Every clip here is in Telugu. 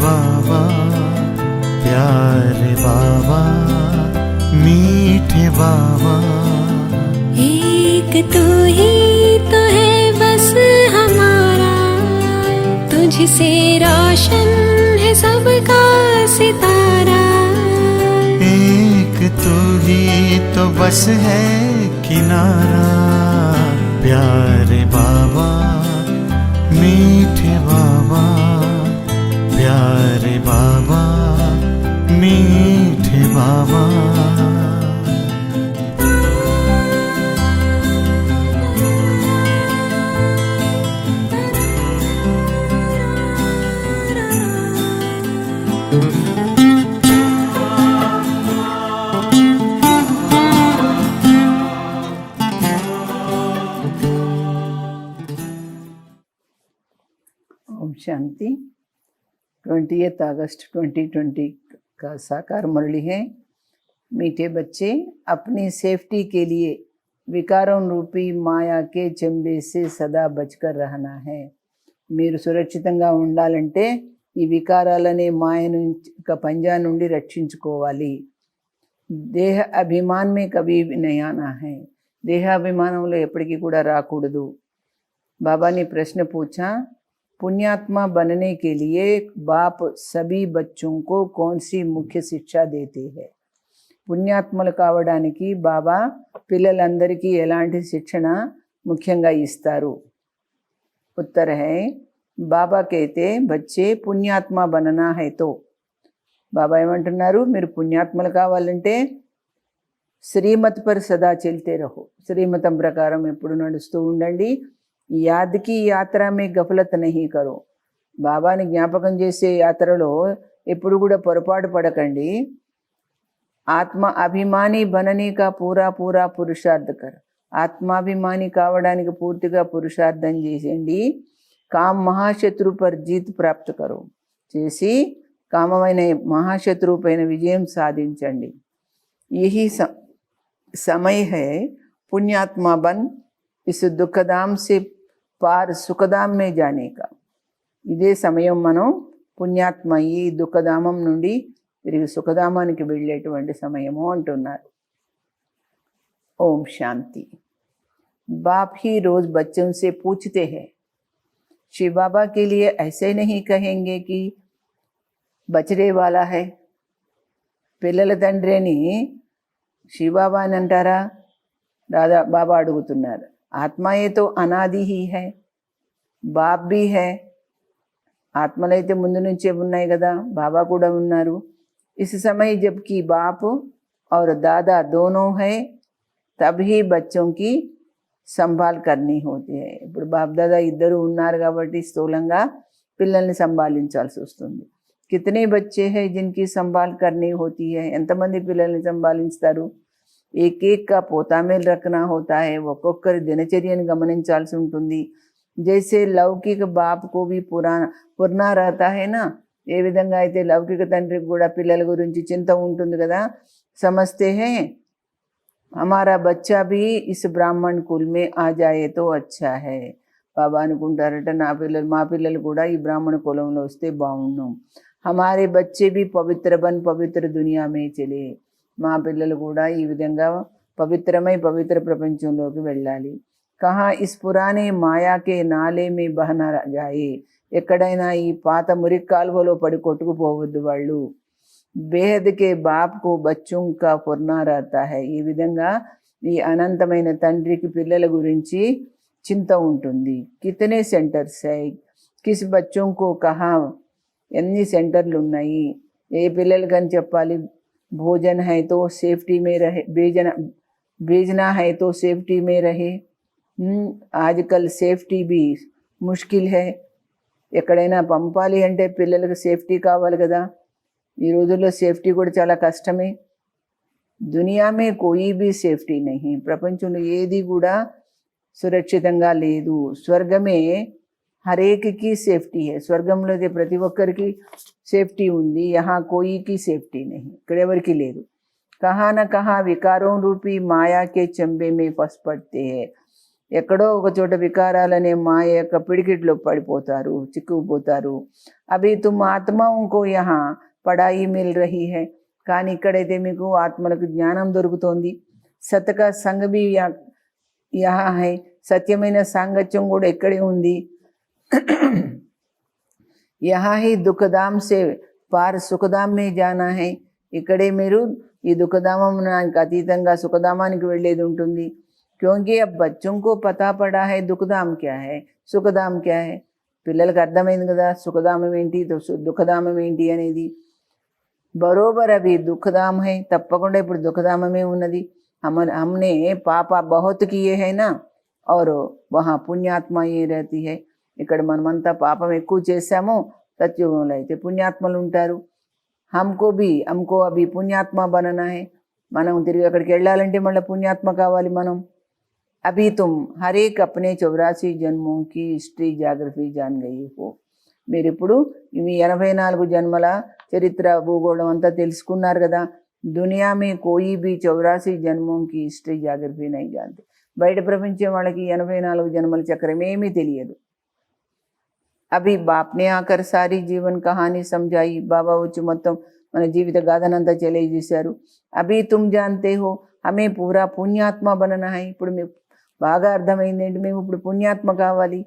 बाबा, प्यारे बाबा, मीठे बाबा। एक तू ही तो है बस हमारा, तुझसे रोशन है सबका सितारा। एक तू ही तो बस है किनारा, प्यारे बाबा, मीठे बाबा, प्यारे बाबा, मीठे बाबा। ओम शांति। 20 अगस्त 2020 का साकार मुरली है। मीठे बच्चे, अपनी सेफ्टी के लिए विकारों रूपी माया के చెంబే से సదా బచకర్ रहना है। మీరు సురక్షితంగా ఉండాలంటే ఈ వికారాలనే మాయ పంజా నుండి రక్షించుకోవాలి। దేహ అభిమాన్ మే కభీ नहीं आना है, దేహాభిమానంలో ఎప్పటికీ కూడా రాకూడదు। बाबा ने प्रश्न पूछा, पुण्यात्मा बनने के लिए बाप सभी बच्चों को कौन सी मुख्य शिक्षा देते हैं? పుణ్యాత్మలు కావడానికి బాబా పిల్లలందరికీ ఎలాంటి శిక్షణ ముఖ్యంగా ఇస్తారు? उत्तर है, బాబా कहते बच्चे పుణ్యాత్మ बनना है तो। బాబా ఏమంటున్నారు, మీరు పుణ్యాత్మలు కావాలంటే శ్రీమత్ పర్ సదా చల్తే రహో, శ్రీమతం ప్రకారం ఎప్పుడు నడుస్తూ ఉండండి। యాద్ కి యాత్ర మే గఫలత్ నహీ కరో, బాబాని జ్ఞాపకం చేసే యాత్రలో ఎప్పుడు కూడా పొరపాటు పడకండి। ఆత్మ అభిమాని బననే కా పూరా పూరా పురుషార్థ కర్, ఆత్మాభిమాని కావడానికి పూర్తిగా పురుషార్థం చేసేయండి। కామ్ మహాశత్రు పర్ జీత్ ప్రాప్త కరో, చేసి కామమైన మహాశత్రువు పైన విజయం సాధించండి। यही समय है पुण्यात्मा बन इस दुखधाम से पार सुखधाम में जाने का। ఇదే సమయం మనం పుణ్యాత్మ ఈ దుఃఖధామం నుండి తిరిగి సుఖధామానికి వెళ్ళేటువంటి సమయము అంటున్నారు। ओम शांति। बाप ही रोज बच्चों से पूछते हैं, शिव बाबा के लिए ऐसे नहीं कहेंगे कि बचने वाला है। పిల్లల తండ్రిని శివబాబా అని అంటారా? దాదా బాబా అడుగుతున్నారు। ఆత్మయే తో అనాది హీ హై, బాప్ భీ హై, ఆత్మలైతే ముందు నుంచే ఉన్నాయి కదా, బాబా కూడా ఉన్నారు। इस समय जबकि बाप और दादा दोनों है, तभी बच्चों की संभाल करनी होती है। ఇప్పుడు బాప్ దాదా ఇద్దరు ఉన్నారు కాబట్టి స్థూలంగా పిల్లల్ని సంభాలించాల్సి వస్తుంది। कितने बच्चे हैं जिनकी संभाल करनी होती है? ఎంతమంది పిల్లల్ని సంభాలిస్తారు? एक एक का पोता में रखना होता है, ఒక్కొక్కరి దినచర్యను గమనించాల్సి ఉంటుంది। जैसे लौकिक बाप को भी पुरना रहता है ना, ఏ విధంగా అయితే లౌకిక తండ్రికి కూడా పిల్లల గురించి చింత ఉంటుంది కదా। समझते हैं हमारा बच्चा भी इस ब्राह्मण कुल में आ जाए तो अच्छा है। బాబా అనుకుంటారట, మా పిల్లలు కూడా ఈ బ్రాహ్మణ కులంలో వస్తే బాగుండు। हमारे बच्चे भी पवित्र बन पवित्र दुनिया में चले, మా పిల్లలు కూడా ఈ విధంగా పవిత్రమై పవిత్ర ప్రపంచంలోకి వెళ్ళాలి। कहाँ इस पुराने माया के नाले में बहना जाए, ఎక్కడైనా ఈ పాత మురికి కాలువలో పడి కొట్టుకుపోవద్దు వాళ్ళు। బేహద్ కే బాప్ కో బచ్చోं का पुरना रहता है, ఈ విధంగా ఈ అనంతమైన తండ్రికి పిల్లల గురించి చింత ఉంటుంది। कितने सेंटर्स है, किस बच्चों को कहाँ, ఎన్ని సెంటర్లు ఉన్నాయి, ఏ పిల్లలకని చెప్పాలి। భోజन है तो सेफ्टी में रहे, भेजना है तो सेफ्टी में रहे। आजकल సేఫ్టీ भी मुश्किल है, ఎక్కడైనా పంపాలి అంటే పిల్లలకు సేఫ్టీ కావాలి కదా। ఈ రోజుల్లో సేఫ్టీ కూడా చాలా కష్టమే। దునియా మే కోయి भी సేఫ్టీ नहीं, ప్రపంచంలో ఏది కూడా సురక్షితంగా లేదు। స్వర్గమే హరేక్ కి సేఫ్టీ है, స్వర్గంలో ప్రతి ఒక్కరికి సేఫ్టీ ఉంది। यहाँ कोई की సేఫ్టీ नहीं, ఇక్కడ ఎవరికి లేదు। कहाँ न कहाँ विकारों रूपी माया के चंबे में फंस पड़ते हैं, ఎక్కడో ఒక చోట వికారాలనే మాయ యొక్క పిడికిట్లో పడిపోతారు, చిక్కుకుపోతారు. అభి తుమ్ ఆత్మాओं యహా పడాయి మిల్ రహీ హై. కానీ ఇక్కడైతే మీకు ఆత్మలకు జ్ఞానం దొరుకుతోంది. సతక సంగ భీ యహా హై. సత్యమైన సాంగత్యం కూడా ఇక్కడే ఉంది. యహా హీ దుఃఖధామ్ సే పార్ సుఖధామ్ మే జానా హై. ఇక్కడే మీరు ఈ దుఃఖధామానికి అతీతంగా సుఖధామానికి వెళ్ళేది ఉంటుంది. క్యోంకి అబ్ బచ్చోं को పతా పడా హై దుఃఖధామ్ క్యా హై, సుఖధామ్ క్యా హై. పిల్లలకు అర్థమైంది కదా సుఖధామం ఏంటి, దుఃఖధామం ఏంటి అనేది. బరోబర్ అవి దుఃఖధామ్ హై, తప్పకుండా ఇప్పుడు దుఃఖధామమే ఉన్నది. हमने పాప बहुत किए है ना और वहाँ పుణ్యాత్మ ఏ रहती है. ఇక్కడ మనమంతా పాపం ఎక్కువ చేశాము, సత్యుగంలో అయితే పుణ్యాత్మలు ఉంటారు. हमको अभी పుణ్యాత్మ बनना है. మనం తిరిగి అక్కడికి వెళ్ళాలంటే మళ్ళీ పుణ్యాత్మ కావాలి మనం. अभी तुम हर एक अपने 84 जन्मों की हिस्ट्री జాగ్రఫీ జాన్ గయి హో. మీరు ఇప్పుడు మీ 84 జన్మల చరిత్ర భూగోళం అంతా తెలుసుకున్నారు కదా. దునియా మే కోయి భీ 84 జన్మోं की हिस्ट्री జాగ్రఫీ నహీ జానతే. బయట ప్రపంచం వాళ్ళకి 84 జన్మల చక్రం ఏమీ తెలియదు. అభి బాప్నే ఆకర్ సారీ జీవన్ కహానీ సమझाई. బాబా వచ్చి మొత్తం మన జీవిత గాథనంతా తెలియజేశారు. అభి తుమ్ జానతే హో హమే పూరా పుణ్యాత్మ బననా హై. ఇప్పుడు మీకు బాగా అర్థమైంది ఏంటి, మేము ఇప్పుడు పుణ్యాత్మ కావాలి.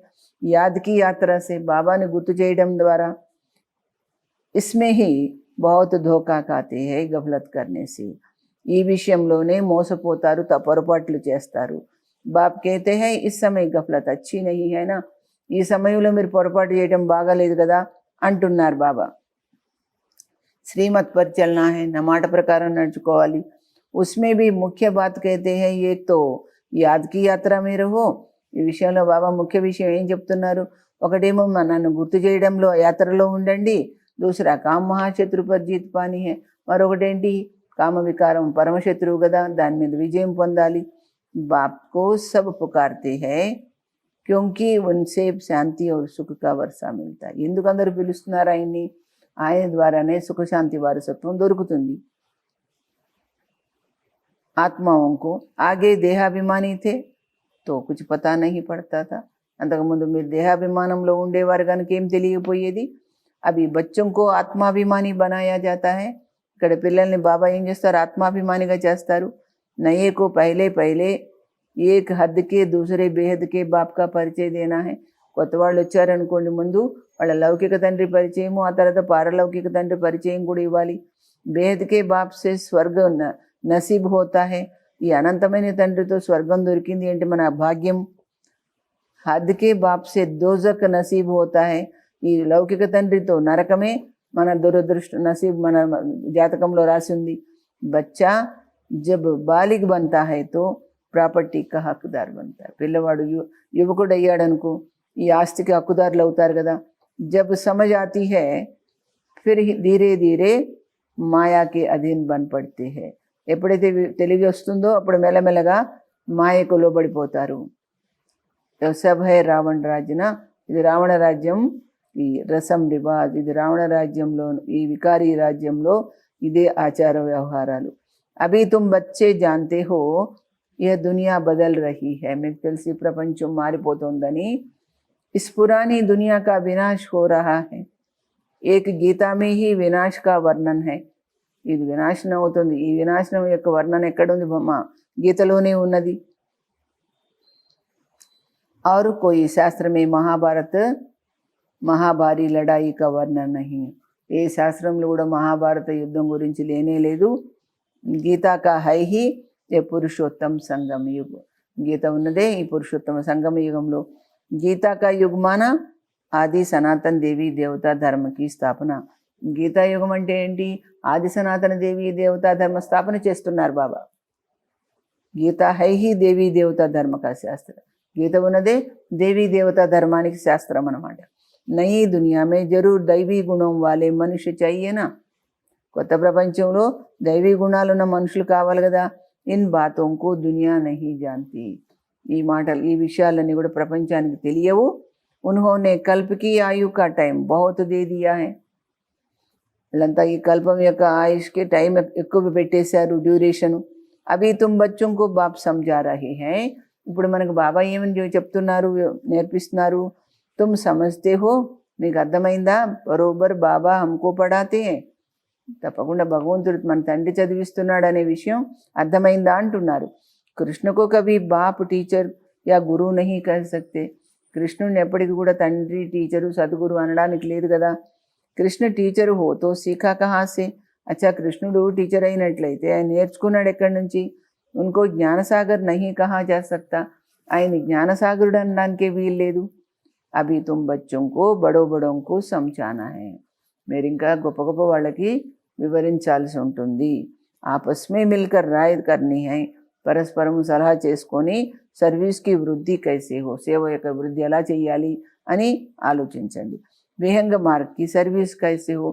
యాద్కి యాత్రసే బాబాని గుర్తు చేయడం ద్వారా. ఇస్మే హీ బహుత్ ధోకా ఖాతే హై గఫలత్ కర్నే సే. ఈ విషయంలోనే మోసపోతారు, పొరపాట్లు చేస్తారు. బాప్ కేతే హై ఇస్ సమయ గఫలత్ అచ్చి నహీ హై నా. ఈ సమయంలో మీరు పొరపాటు చేయడం బాగాలేదు కదా అంటున్నారు బాబా. శ్రీమత్ పర్ చల్నా హై, నా మాట ప్రకారం నడుచుకోవాలి. ఉస్మే భీ ముఖ్య బాత్ కేతే హై ఏక్ తో యాద్కి యాత్ర మీరు హో. ఈ విషయంలో బాబా ముఖ్య విషయం ఏం చెప్తున్నారు, ఒకటేమో నన్ను గుర్తు చేయడంలో యాత్రలో ఉండండి. దూసరా కామ మహాశత్రు పర్ జీత్ పానీ హై. మరొకటేంటి, కామ వికారం పరమశత్రువు కదా, దాని మీద విజయం పొందాలి. బాప్కో సబ్ పుకార్తే హై క్యోంకి ఉన్సే శాంతి और సుఖ కా వర్ష మిల్తా. ఎందుకు అందరూ పిలుస్తున్నారు ఆయన్ని, ఆయన ద్వారానే సుఖశాంతి వారసత్వం దొరుకుతుంది. ఆత్మాओं को ఆగే దేహాభిమాని थे तो कुछ पता नहीं पड़ता था. అంతకుముందు మీరు దేహాభిమానంలో ఉండేవారు కనుక ఏం తెలియపోయేది. అవి బచ్చోं को ఆత్మాభిమాని बनाया जाता है. ఇక్కడ పిల్లల్ని బాబా ఏం చేస్తారు, ఆత్మాభిమానిగా చేస్తారు. నయే को पहले पहले एक हद के दूसरे बेहद के बाप का పరిచయ దేనా హై. కొత్త వాళ్ళు వచ్చారనుకోండి, ముందు వాళ్ళ లౌకిక తండ్రి పరిచయము, ఆ తర్వాత పారలౌకిక తండ్రి పరిచయం కూడా ఇవ్వాలి. బేహద్ కే బాప్ సే స్వర్గ నసీబ్ హోతా హై. ఈ అనంతమైన తండ్రితో స్వర్గం దొరికింది అంటే మన భాగ్యం. హద్ కే బాప్ సే దోజక్ నసీబ్ హోతా హై. ఈ లౌకిక తండ్రితో నరకమే మన దురదృష్ట నసీబ్, మన జాతకంలో రాసి ఉంది. బచ్చా జబ్ బాలిగ్ బంతా హై తో ప్రాపర్టీ కా హక్కుదార్ బంతా. పిల్లవాడు యువకుడు అయ్యాడనుకో, ఈ ఆస్తికి హక్కుదారులు అవుతారు కదా. జబ్ సమజ్ ఆతీ హై ఫిర్ ధీరే ధీరే మాయాకి అధీన్ బన్ పడితే హై. ఎప్పుడైతే తెలివి వస్తుందో అప్పుడు మెల్లమెల్లగా మాయకు లోబడిపోతారు. సబ్ హై రావణ రాజ్యన. ఇది రావణ రాజ్యం, ఈ రసం రివాజ్, ఇది రావణ రాజ్యంలో, ఈ వికారీ రాజ్యంలో ఇదే ఆచార వ్యవహారాలు. అభి తుమ్ బచ్చే జాన్తే హో యह दुनिया बदल रही है. మీకు తెలిసి ప్రపంచం మారిపోతుందని. इस पुरानी दुनिया का विनाश हो रहा है. एक गीता में ही विनाश का वर्णन है. ఇది వినాశనం అవుతుంది. ఈ వినాశనం యొక్క వర్ణన ఎక్కడుంది, మా గీతలోనే ఉన్నది. और कोई शास्त्र में महाभारत మహాభారీ లడాయి కా వర్ణన నహీ. ఏ శాస్త్రంలో కూడా మహాభారత యుద్ధం గురించి లేనే లేదు. గీతా కా హై హీ ఏ పురుషోత్తమ సంగమ యుగ. గీత ఉన్నదే ఈ పురుషోత్తమ సంగమ యుగంలో. గీతా కా యుగ్ మానా ఆది సనాతన దేవి దేవతా ధర్మకి స్థాపన. గీతా యుగం అంటే ఏంటి, ఆది సనాతన దేవి దేవతా ధర్మ స్థాపన చేస్తున్నారు బాబా. గీత హై హీ దేవీ దేవతా ధర్మ కా శాస్త్ర. గీత ఉన్నదే దేవీ దేవతా ధర్మానికి శాస్త్రం అన్నమాట. నయీ దునియా మే జరూర్ దైవీ గుణం వాలే మనుష్య చాయ్యేనా. కొత్త ప్రపంచంలో దైవీ గుణాలున్న మనుషులు కావాలి కదా. ఇన్ బాతోं को दुनिया नहीं जानती. ఈ మాటలు, ఈ విషయాలన్నీ కూడా ప్రపంచానికి తెలియవు. उन्होंने कल्प की आयु का टाइम बहुत दे दिया है. వీళ్ళంతా ఈ కల్పం యొక్క ఆయుష్కి టైం ఎక్కువ పెట్టేశారు, డ్యూరేషను. అభి తుమ్ బచ్చోं को बाप समझा रहे हैं ఇప్పుడు మనకు బాబా ఏమని చెప్తున్నారు, నేర్పిస్తున్నారు, తుమ్ సమజ్తే హో, మీకు అర్థమైందా, బరోబర్ బాబా హమ్కో పడాతే హై, తప్పకుండా భగవంతుడు మన తండ్రి చదివిస్తున్నాడు అనే విషయం అర్థమైందా అంటున్నారు. కృష్ణకు కవి బాప్ టీచర్ యా గురువు నహీ కహ సక్తే, కృష్ణుడిని ఎప్పటికీ కూడా తండ్రి టీచరు సద్గురు అనడానికి లేదు కదా. కృష్ణ టీచరు హోతో సీఖా కహాసే, అచ్చా కృష్ణుడు టీచర్ అయినట్లయితే ఆయన నేర్చుకున్నాడు ఎక్కడి నుంచి. ఉన్కో జ్ఞానసాగర్ నహీ కహా జా సక్తా, ఆయన జ్ఞానసాగరుడు అనడానికే వీలు లేదు. అభి తుమ్ బచ్చోంకో బడో బడోంకో సమझाना है, మీరు ఇంకా గొప్ప గొప్ప వాళ్ళకి వివరించాల్సి ఉంటుంది. ఆపస్మే మిల్కర్ రాయ్ కర్నీ హై, పరస్పరం సలహా చేసుకొని సర్వీస్కి వృద్ధి కైసే హో, సేవ యొక్క వృద్ధి ఎలా చేయాలి అని ఆలోచించండి. విహంగ మార్గ్కి సర్వీస్ కైసే హో,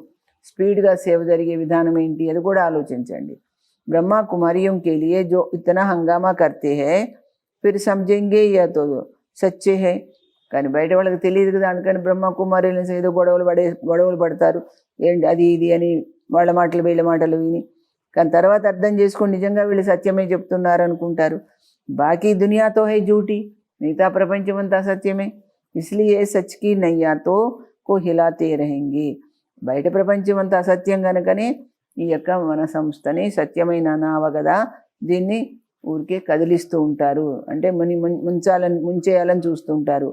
స్పీడ్గా సేవ జరిగే విధానం ఏంటి అది కూడా ఆలోచించండి. బ్రహ్మా కుమారియోं के लिए जो इतना हंगामा करते हैं फिर समझेंगे या तो सच्चे है, కానీ బయట వాళ్ళకి తెలియదు కదా, అందుకని బ్రహ్మ కుమారులు ఏదో గొడవలు పడతారు, ఏంటి అది ఇది అని వాళ్ళ మాటలు వీళ్ళ మాటలు విని. కానీ తర్వాత అర్థం చేసుకొని నిజంగా వీళ్ళు సత్యమే చెప్తున్నారు అనుకుంటారు. బాకీ దునియాతో హై జూటి, మిగతా ప్రపంచం అంతా సత్యమే. ఇస్లియే సచ్కి నయ్యాతో కో హిలాతే రహెంగే, బయట ప్రపంచం అంతా అసత్యం కనుకనే ఈ యొక్క మన సంస్థని సత్యమైన నావ కదా, దీన్ని ఊరికే కదిలిస్తూ ఉంటారు, అంటే ముంచేయాలని చూస్తూ ఉంటారు.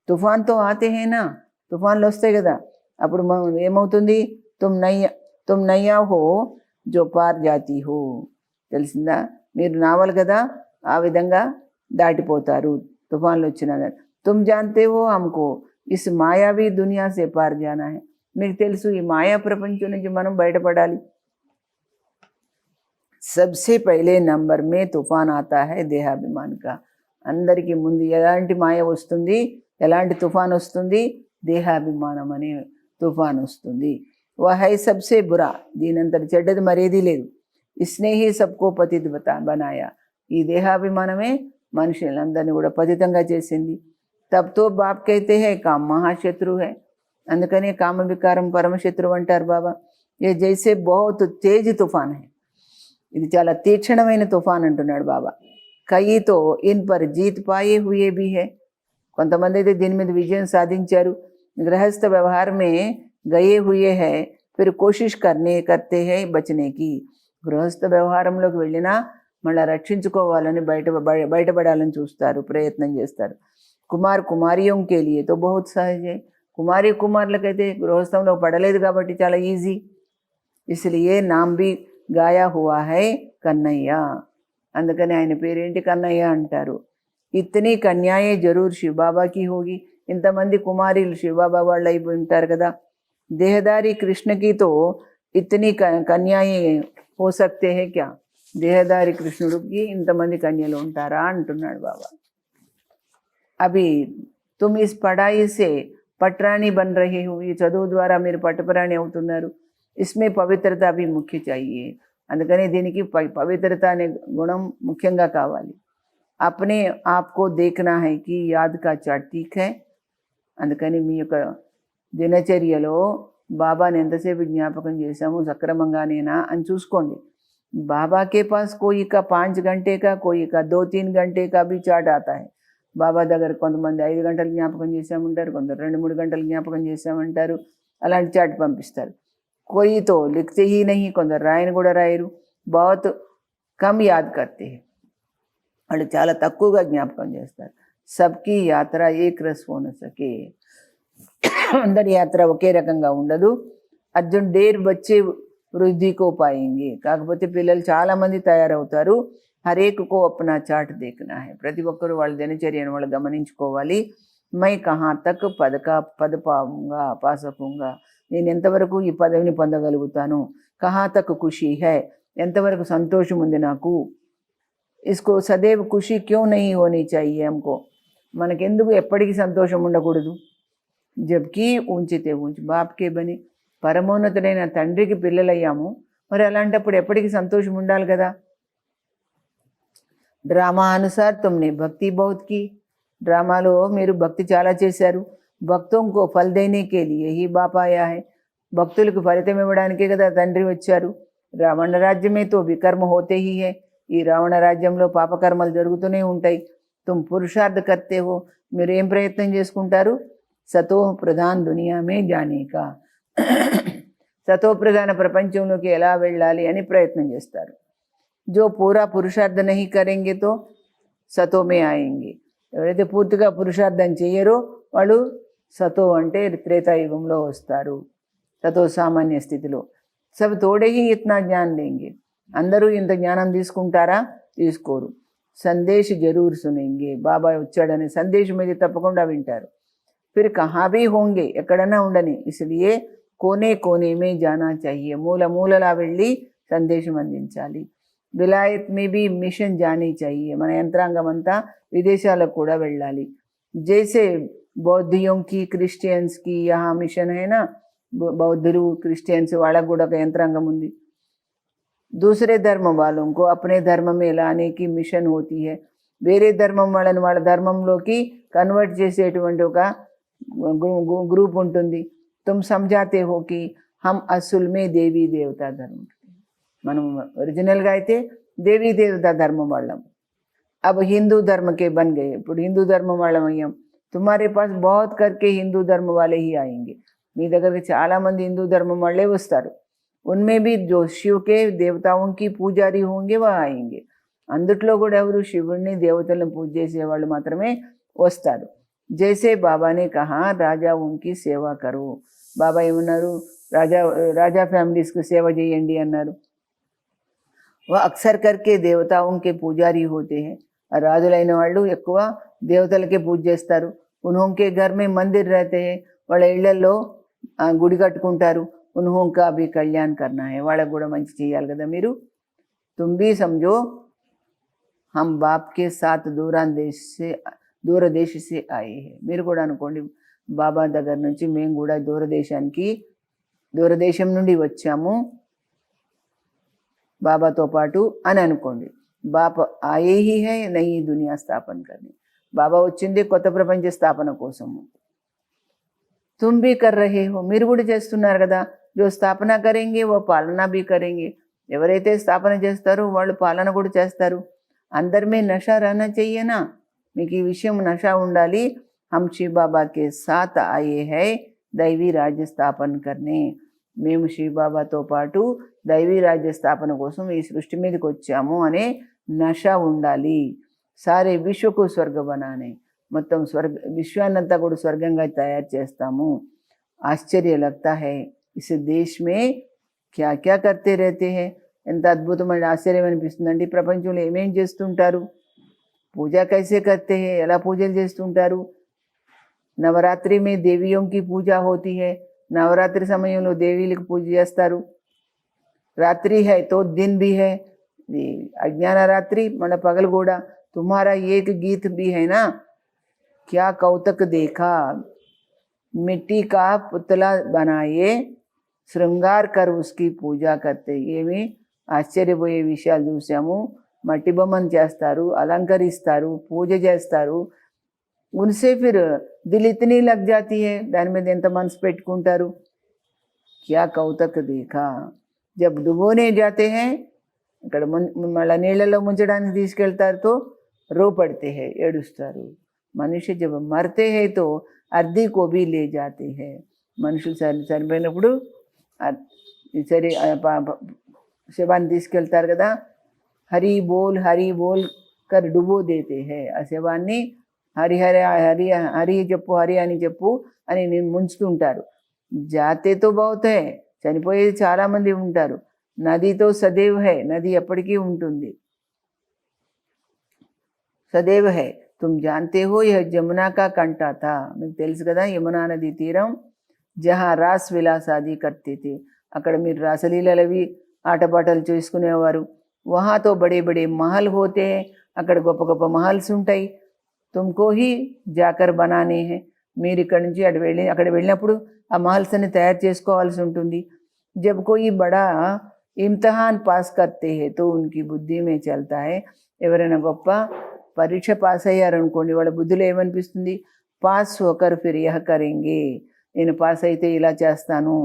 తుఫాన్తో ఆతేహేనా, తుఫాన్లు వస్తాయి కదా, అప్పుడు ఏమవుతుంది, తుమ్ నయ్యా హో జో పార్ జాతి హో, తెలిసిందా, మీరు నావలు కదా, ఆ విధంగా దాటిపోతారు తుఫాన్లు వచ్చినా. తుమ్ జాన్తే హో హమ్కో ఇస్ మాయావీ దునియా సే పార్ జానా హై, మీకు తెలుసు ఈ మాయా ప్రపంచం నుంచి మనం బయటపడాలి. సబ్సే పహలే నంబర్ మే తుఫాన్ ఆతా హై దేహాభిమాన్ కా, అందరికీ ముందు ఎలాంటి మాయ వస్తుంది, ఎలాంటి తుఫాన్ వస్తుంది, దేహాభిమానం అనే తుఫాన్ వస్తుంది. వహ హై సబ్సే బురా, దీనంతటి చెడ్డది మరేదీ లేదు. ఇస్నే హీ సబ్కో పతిత్ బనాయా, ఈ దేహాభిమానమే మనుషులందరినీ కూడా పతితంగా చేసింది. తబ్తో బాప్ కైతే హై కామ్ మహాశత్రు హై, అందుకనే కామ వికారం పరమశత్రువు అంటారు బాబా. ఏ జైసే బహుత్ తేజ్ తుఫాన్ హై, ఇది చాలా తీక్షణమైన తుఫాన్ అంటున్నాడు బాబా. కయీతో ఇన్ పర్ జీత్ పాయే హుయే భీ హై, కొంతమంది అయితే దీని మీద విజయం సాధించారు. గృహస్థ వ్యవహారమే గయే హుయే హై ఫిర్ కోషిష్ కర్తే హై బచనేకి, గృహస్థ వ్యవహారంలోకి వెళ్ళినా మళ్ళీ రక్షించుకోవాలని బయటపడాలని చూస్తారు, ప్రయత్నం చేస్తారు. కుమార్ కుమారియోं के लिए तो बहुत सहज है, కుమారులకైతే గృహస్థంలో పడలేదు కాబట్టి చాలా ఈజీ. ఇస్లియే నామ్ భీ గాయా హువా హై కన్నయ్య, అందుకని ఆయన పేరేంటి, కన్నయ్య అంటారు. ఇతని కన్యాయే జరూర్ శివబాబాకి హోగి, ఇంతమంది కుమారీలు శివబాబా వాళ్ళు అయిపోయి ఉంటారు కదా. దేహదారి కృష్ణకితో ఇతని కన్యాయే హో సక్తే హై క్యా, దేహదారి కృష్ణుడికి ఇంతమంది కన్యలు ఉంటారా అంటున్నాడు బాబా. అభి తుమ్ ఇస్ పడాయి సే పట్రాణి బన్ రహే హో, ఈ చదువు ద్వారా మీరు పట్టపురాణి అవుతున్నారు. ఇస్మే పవిత్రత అభి ముఖ్య చాయి, అందుకని దీనికి పవిత్రత అనే గుణం ముఖ్యంగా కావాలి. అప్నే ఆప్కో దేఖనా హై కి యాద్ కా చాట్ ఠీక్ హై, అందుకని మీ యొక్క దినచర్యలో బాబాని ఎంతసేపు జ్ఞాపకం చేశాము సక్రమంగానేనా అని చూసుకోండి. బాబాకే పాస్ కోయి కా 5 घंटे का, కోయి కా 2-3 घंटे का भी చాట్ ఆతా హై. బాబా దగ్గర కొంతమంది 5 గంటలు జ్ఞాపకం చేశామంటారు, కొందరు 2-3 గంటలు జ్ఞాపకం చేశామంటారు, అలాంటి చాట్ పంపిస్తారు. కోయితో లిఖతే హీ నహీ, కొందరు రాయని కూడా రాయరు. బహుత్ కమ్ యాద్ కర్తే హై, వాళ్ళు చాలా తక్కువగా జ్ఞాపకం చేస్తారు. సబ్కి యాత్ర ఏక్ రస్ హో నా సకే, అందరి యాత్ర ఒకే రకంగా ఉండదు. అర్జున్ డేర్ బచ్చే వృద్ధికో పాయింగే, కాకపోతే పిల్లలు చాలామంది తయారవుతారు. హరేకుకో అప్నా చాట్ దేఖనా హై, ప్రతి ఒక్కరు వాళ్ళ దినచర్యను వాళ్ళు గమనించుకోవాలి. మై కహా తక్ పద పాసకుంగా, నేను ఎంతవరకు ఈ పదవిని పొందగలుగుతాను. కహా తక్ ఖుషీ హై, ఎంతవరకు సంతోషం ఉంది నాకు. ఇస్కో సదైవ్ ఖుషీ క్యూ నహీ హోనీ చాహియే హమ్కో, మనకెందుకు ఎప్పటికీ సంతోషం ఉండకూడదు. జబ్కి ఊంచితే ఊంచి బాప్కే బని, పరమోన్నతుడైన తండ్రికి పిల్లలయ్యాము, మరి అలాంటప్పుడు ఎప్పటికీ సంతోషం ఉండాలి కదా. డ్రామా అనుసార్ తుమ్నే భక్తి బహుత్ కి, డ్రామాలో మీరు భక్తి చాలా చేశారు. భక్తోంకో ఫల్ దేనేకే లియే హీ బాప్ ఆయా హై, భక్తులకు ఫలితం ఇవ్వడానికే కదా తండ్రి వచ్చారు. రావణ రాజ్యమే తో వికర్మ హోతే హీ హై, ఈ రావణ రాజ్యంలో పాపకర్మలు జరుగుతూనే ఉంటాయి. तुम पुरुषार्थ करते हो, మీరు ఏం ప్రయత్నం చేసుకుంటారు? సతో ప్రధాన్ దునియా మే జానే కా, సతో ప్రధాన ప్రపంచంలోకి ఎలా వెళ్ళాలి అని ప్రయత్నం చేస్తారు. जो पूरा पुरुषार्थ नहीं करेंगे तो సతో మే ఆయేంగే. ఎవరైతే పూర్తిగా పురుషార్థం చేయరో వాళ్ళు సతో అంటే త్రేతాయుగంలో వస్తారు, సతో సామాన్య స్థితిలో. సబ్ తోడే హీ ఇత్నా జ్ఞాన్ లేంగే, అందరూ ఇంత జ్ఞానం తీసుకుంటారా? తీసుకోరు. సందేశ్ జరూర్ సునేంగే, బాబా వచ్చాడనే సందేశం ఇది తప్పకుండా వింటారు. ఫిర్ కహా భీ హోంగే, ఎక్కడన్నా ఉండని. ఇస్లియే కోనే కోనే మే జానా చాహియే, మూల మూలలా వెళ్ళి సందేశం అందించాలి. విలాయత్ మే భీ మిషన్ జానీ చాహియే, మన యంత్రాంగం అంతా విదేశాలకు కూడా వెళ్ళాలి. జైసే బౌద్ధియోं की క్రిస్టియన్స్ की यहाँ మిషన్ है ना, బౌద్ధులు క్రిస్టియన్స్ వాళ్ళకు కూడా ఒక యంత్రాంగం ఉంది. दूसरे धर्म वालों को अपने धर्म में लाने की మిషన్ होती है. వేరే ధర్మం వాళ్ళని వాళ్ళ ధర్మంలోకి కన్వర్ట్ చేసేటువంటి ఒక గ్రూప్ ఉంటుంది. తుమ్ సమझाते हो कि हम असल में देवी देवता धर्म, మనం ఒరిజినల్గా అయితే దేవీ దేవతా ధర్మం వాళ్ళం. अब हिंदू धर्म के बन गए, ఇప్పుడు హిందూ ధర్మం వాళ్ళం అయ్యాం. तुम्हारे पास बहुत करके हिंदू धर्म वाले ही आएंगे, మీ దగ్గరికి చాలామంది హిందూ ధర్మం వాళ్ళే వస్తారు. उनमें भी जो शिव के देवताओं की పూజారి होंगे वह आएंगे, అందుట్లో కూడా ఎవరు శివుడిని దేవతలను పూజ చేసేవాళ్ళు మాత్రమే వస్తారు. జైసే బాబానే కహా రాజా ఉన్కి సేవా కరో, బాబా ఏమన్నారు? రాజా ఫ్యామిలీస్కి సేవ చేయండి అన్నారు. वह अक्सर करके देवताओं के पुजारी होते हैं, రాజులైన వాళ్ళు ఎక్కువ దేవతలకే పూజ చేస్తారు. उन्होंने घर में मंदिर रहते हैं, వాళ్ళ ఇళ్లలో గుడి కట్టుకుంటారు. उन्होंने भी कल्याण करना है, వాళ్ళకు కూడా మంచి చేయాలి కదా మీరు. तुम भी समझो हम बाप के साथ दूर देश से आए हैं, మీరు కూడా అనుకోండి బాబా దగ్గర నుంచి మేము కూడా దూరదేశం నుండి వచ్చాము బాబాతో పాటు అని అనుకోండి. బాబా ఆయే హీ హై నయీ దునియా స్థాపన కర్ని, బాబా వచ్చింది కొత్త ప్రపంచ స్థాపన కోసము. తుమ్ భీ కర్ రహే హో, మీరు కూడా చేస్తున్నారు కదా. జో స్థాపన కరేంగే ఓ పాలన భీ కరేంగే, ఎవరైతే స్థాపన చేస్తారో వాళ్ళు పాలన కూడా చేస్తారు. అందరిమే నషా రహనా చెయ్యేనా, మీకు ఈ విషయం నషా ఉండాలి. హమ్ శివ్ బాబా కే సాత్ ఆయే హై దైవీ రాజ్య స్థాపన కర్నే, మేము శివ్ బాబాతో పాటు దైవీ రాజ్య స్థాపన కోసం ఈ సృష్టి మీదకి వచ్చాము అనే నష ఉండాలి. సారే విశ్వకు స్వర్గ బనానే, మొత్తం విశ్వాన్నంతా కూడా స్వర్గంగా తయారు చేస్తాము. ఆశ్చర్య లగ్తా హై ఇస్ దేశ్ మే క్యా క్యా కర్తే రహతే హై, ఎంత అద్భుతమైన ఆశ్చర్యం అనిపిస్తుందండి. ప్రపంచంలో ఏమేం చేస్తుంటారు? పూజ కైసే కర్తే హై, ఎలా పూజలు చేస్తుంటారు? నవరాత్రి మే దేవియోं की పూజ होती है, నవరాత్రి సమయంలో దేవీలకు పూజ చేస్తారు. రాత్రి హై తో దిన్ భీ హై, అజ్ఞాన రాత్రి మన పగలు కూడా. తుమ్హారా ఏక్ గీత్ భీ హై నా, క్యా కౌతక్ దేఖా, మిట్టీ కా పుతలా బనాయే శృంగార్ కర్ ఉస్కి పూజా కర్తే, ఏమి ఆశ్చర్యపోయే విషయాలు చూసాము. మట్టి బొమ్మను చేస్తారు, అలంకరిస్తారు, పూజ చేస్తారు. उनसे फिर दिल इतनी लग जाती है, దాని మీద ఎంత మనసు పెట్టుకుంటారు. क्या కౌతక్ देखा, जब डुबोने जाते हैं, ఇక్కడ మళ్ళీ నీళ్ళలో ముంచడానికి తీసుకెళ్తారు, తో रो पड़ते हैं, ఏడుస్తారు. మనిషి जब मरते हैं तो अर्धी को भी ले जाते हैं, మనుషులు చనిపోయినప్పుడు సరే శవాన్ని తీసుకెళ్తారు కదా, హరి బోల్ కర్ డుబో దేతే హై, ఆ శవాన్ని హరి హరి హరి హరి చెప్పు, హరి అని చెప్పు అని నేను ముంచుతుంటారు. జాతే తో బహుత్ హై, చనిపోయేది చాలామంది ఉంటారు. నదితో సदैव హై, నది ఎప్పటికీ ఉంటుంది. సदैव హై, తుమ్ జాన్తే హో యహ్ జమునా కా కంటా థా, మీకు తెలుసు కదా యమునా నది తీరం. జహా రాస్ విలాసాది కర్తే థే, అక్కడ మీరు రాసలీలవి ఆటపాటలు చేసుకునేవారు. వహాతో బడే బడే మహల్ హోతే, అక్కడ గొప్ప గొప్ప మహల్స్ ఉంటాయి. తుమ్కో హీ జాకర్ బనానే హై, మీరు ఇక్కడి నుంచి అక్కడ వెళ్ళినప్పుడు ఆ మహల్స్ అన్ని తయారు చేసుకోవాల్సి ఉంటుంది. జబ్ కోయి బడా ఇమ్తిహాన్ పాస్ కర్తే హై తో ఉన్కి బుద్ధి మే చల్తా హై, ఎవరైనా గొప్ప పరీక్ష పాస్ అయ్యారనుకోండి, వాళ్ళ బుద్ధిలో ఏమనిపిస్తుంది? పాస్ హోకర్ ఫిర్ యహ్ కరేంగే, నేను పాస్ అయితే ఇలా చేస్తాను,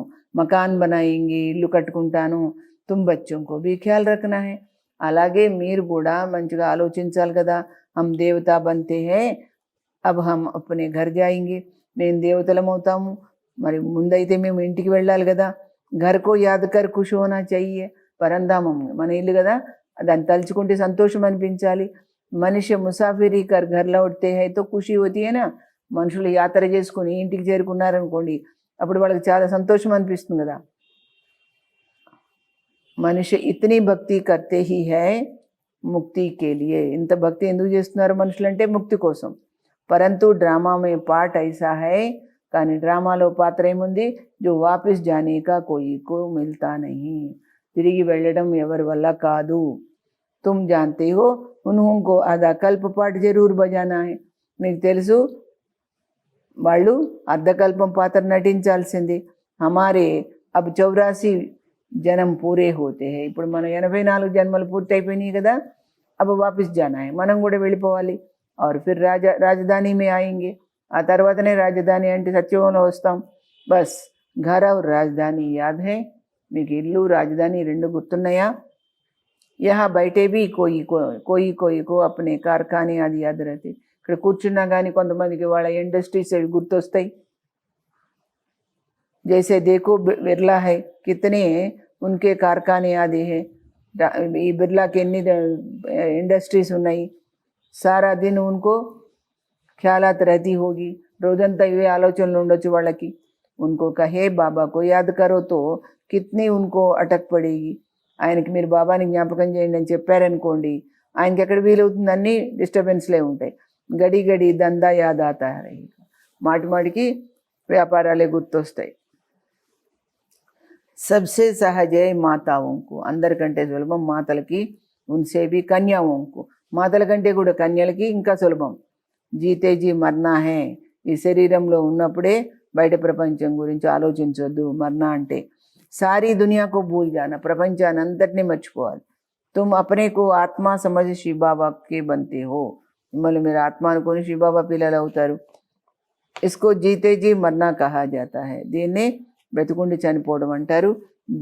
మకాన్ బనాయింగే, ఇల్లు కట్టుకుంటాను. తుమ్ బచ్చోం కో భీ ఖ్యాల్ రఖనా హై, అలాగే మీరు కూడా మంచిగా ఆలోచించాలి కదా. हम देवता बनते हैं, अब हम अपने घर जाएंगे, నేను దేవతలం అవుతాము, మరి ముందైతే మేము ఇంటికి వెళ్ళాలి కదా, घर को याद कर खुश होना चाहिए, పరంధామం మన ఇల్లు కదా, దాన్ని తలుచుకుంటే సంతోషం అనిపించాలి. మనిషి ముసాఫిరీ కర్ घर लौटते हैं तो खुशी होती है ना, మనుషులు యాత్ర చేసుకుని ఇంటికి చేరుకున్నారనుకోండి, అప్పుడు వాళ్ళకి చాలా సంతోషం అనిపిస్తుంది కదా. మనిషి ఇతని భక్తి करते ही है ముక్తి के लिए, ఇంత భక్తి ఎందుకు చేస్తున్నారు మనుషులు అంటే ముక్తి కోసం. परंतु ड्रामा में पार्ट ऐसा है, కానీ డ్రామాలో పాత్ర ఏముంది, जो वापस जाने का कोई को मिलता नहीं, తిరిగి వెళ్ళడం ఎవరి వల్ల కాదు. तुम जानते हो उन्होंने आधा कल्प पाठ जरूर बजाना है, మీకు తెలుసు వాళ్ళు అర్ధకల్పం పాత్ర నటించాల్సింది. हमारे अब 84 జన్మ పూరే హోతే హై, ఇప్పుడు మన 84 జన్మలు పూర్తయిపోయినాయి కదా, अब वापस जाना है, మనం కూడా వెళ్ళిపోవాలి. और फिर రాజధాని में आएंगे, ఆ తర్వాతనే రాజధాని అంటే సత్యవంలో వస్తాం. బస్ घर और राजधानी याद है, మీకు ఇల్లు రాజధాని రెండు గుర్తున్నాయా? यहाँ बैठे भी कोई को अपने कारखाने आदि याद रहते, ఇక్కడ కూర్చున్నా కానీ కొంతమందికి వాళ్ళ ఇండస్ట్రీస్ అవి గుర్తొస్తాయి. जैसे देखो बिरला है, कितने उनके कारखाने आदि है, ఈ బిర్లాకి ఎన్ని ఇండస్ట్రీస్ ఉన్నాయి. सारा दिन उनको ख्यालात रहती होगी, రోజంతా ఇవే ఆలోచనలు ఉండొచ్చు వాళ్ళకి. उनको कहे बाबा को याद करो तो कितनी उनको अटक पड़ेगी. ఆయనకి మీరు బాబాని జ్ఞాపకం చేయండి అని చెప్పారనుకోండి, ఆయనకి ఎక్కడ వీలవుతుంది, అన్నీ డిస్టర్బెన్స్లే ఉంటాయి. గడి గడి దందా యాద్ ఆతా హై, మాటి మాటికి వ్యాపారాలే గుర్తొస్తాయి. सबसे सहज है మాతాओं को, అందరికంటే సులభం మాతలకి, उनसे भी కన్యాओं को, మాతల కంటే కూడా కన్యలకి ఇంకా సులభం. జీతే జీ మర్నా హే, ఈ శరీరంలో ఉన్నప్పుడే బయట ప్రపంచం గురించి ఆలోచించొద్దు. మర్నా అంటే సారీ దునియాకు భూల్ జానా, ప్రపంచాన్ని అంతటినీ మర్చిపోవాలి. తుమ్ అప్నేకు ఆత్మా సమజ్ శివబాబాకే బంతే హో, మిమ్మల్ని మీరు ఆత్మ అనుకొని శివబాబా పిల్లలు అవుతారు. ఇస్కో జీతే జీ మర్నా కహా జాతా హై, దీన్నే బ్రతుకుండి చనిపోవడం అంటారు.